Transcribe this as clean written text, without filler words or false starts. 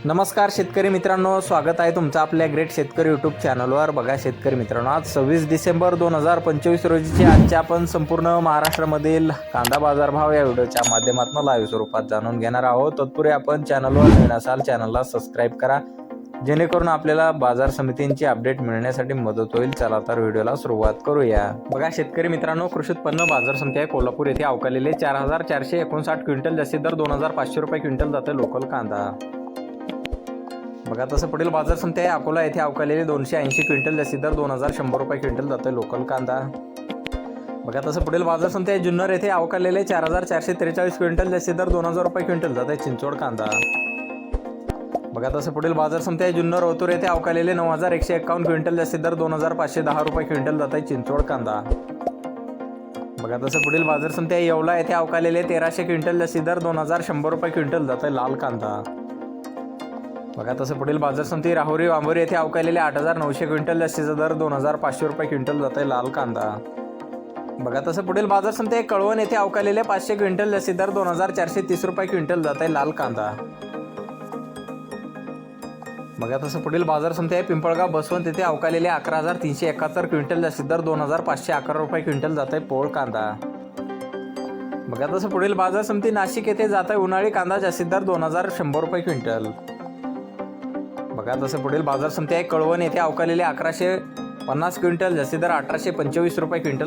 नमस्कार शेतकरी मित्रांनो, स्वागत आहे तुमचं आपल्या ग्रेट शेतकरी यूट्यूब चॅनलवर। बघा शेतकरी मित्रांनो, आज 26 डिसेंबर 2025 रोजीचे आजच्या आपण संपूर्ण महाराष्ट्रामधील कांदा बाजारभाव या व्हिडिओच्या माध्यमातून लाईव्ह स्वरूपात जाणून घेणार आहोत। तत्पूर्वी आपण चॅनलवर नवीन असाल चॅनलला सबस्क्राईब करा, जेणेकरून आपल्याला बाजार समितींची अपडेट मिळण्यासाठी मदत होईल। चला तर व्हिडिओला सुरुवात करूया। बघा शेतकरी मित्रांनो, कृषी उत्पन्न बाजार समिती आहे कोल्हापूर येथे अवकालेले 4459 क्विंटल, जास्तीत दर 2500 रुपये क्विंटल जाते लोकल कांदा। बघा तसं पुढील बाजार समिती आहे अकोला येथे अवकालेले 280 क्विंटल, जास्तीत दर 2100 रुपये क्विंटल जाते लोकल कांदा। बघा तसं पुढील बाजार समिती आहे जुन्नर येथे अवकालेले 4443 क्विंटल, जास्तीत दर 2000 रुपये क्विंटल जाते चिंचोड कांदा। बघा तसं पुढील बाजार समिती आहे जुन्नर ओतूर येथे अवकालेले 9151 क्विंटल, जास्तीत दर 2510 रुपये क्विंटल जाते चिंचोड कांदा। बघा तसं पुढील बाजार समिती आहे येवला येथे अवकालेले 1300 क्विंटल, जास्तीत दर 2100 रुपये क्विंटल जाते लाल कांदा। बघा तसं पुढील बाजार समिती राहुरी वांबोरी येथे अवकालेले 8900 क्विंटल, जास्तीचा दर 2500 रुपये क्विंटल जाते लाल कांदा। बघा तसं पुढील बाजार समिती आहे कळवण येथे अवकालेले 500 क्विंटल, जास्तीत दर 2430 रुपये क्विंटल जाते लाल कांदा। बघा तसं पुढील बाजार समिती आहे पिंपळगाव बसवंत येथे अवकालेले 11371 क्विंटल, जास्तीत दर 2511 रुपये क्विंटल जाते पोळ कांदा। बघा तसं पुढील बाजार समिती नाशिक येथे जाते उन्हाळी कांदा, जास्तीत दर 2100 रुपये क्विंटल। बघा तसं पुढील बाजार समिती आहे कळवण येथे अवकालेले 1150 क्विंटल, जास्तीत दर 1825 रुपये क्विंटल